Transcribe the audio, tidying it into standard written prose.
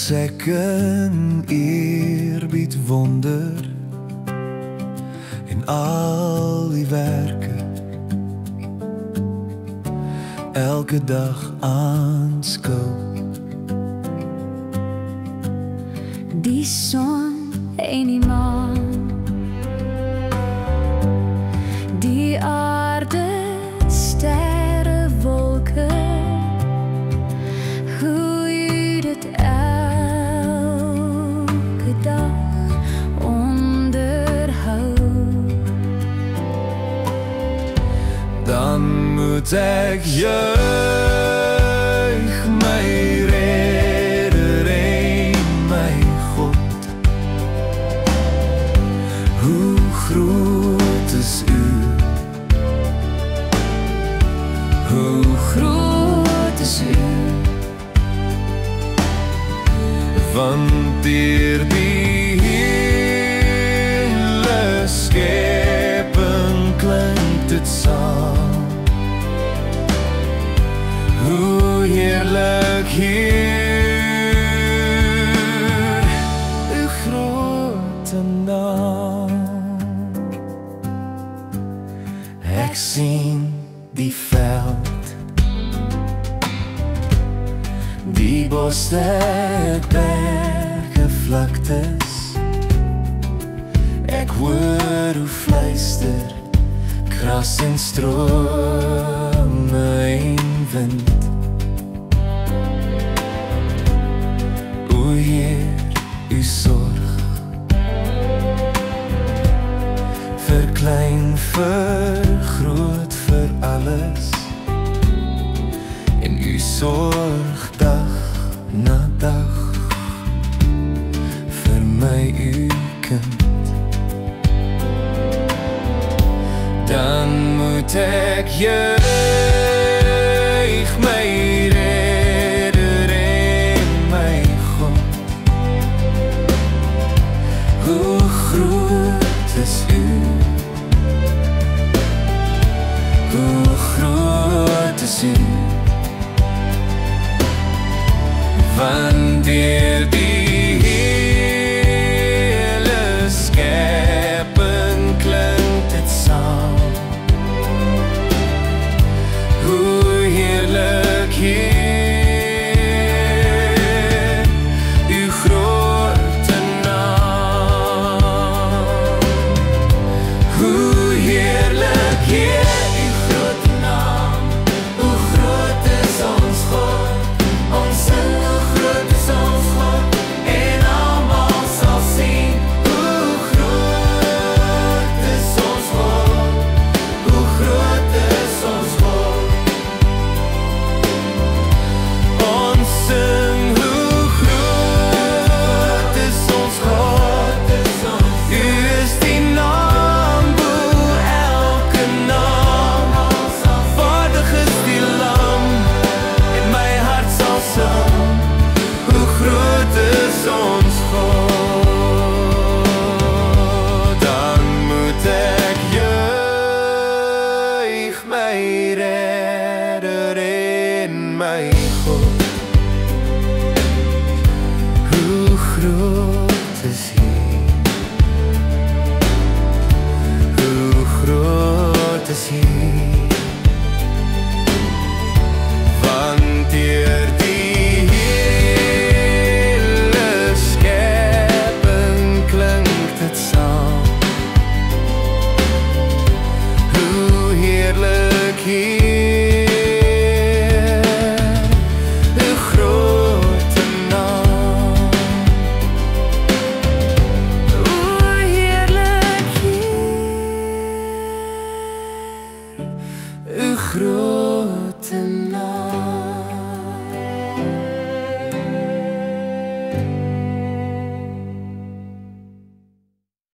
as ek in eerbied wonder en al die werke elke dag aanskou. Die son en die maan, die aarde, sterre, wolke, hoe jy dit elke dag onderhou. Dan moet ek juig my Redder en my God. Hoe groot is U? Hoe groot is U? Want deur die hele skepping klink dit saam. Hoe heerlik hier U grote naam. Ek sien die veld, die bosse, berge, vlaktes. Ek hoor hoe fluister gras en strome en wind. O Heer, U sorg vir klein, vir groot, vir alles. En U sorg dag na dag vir my, U kind. Dan moet ek juig my Redder en my God. Hoe groot is U?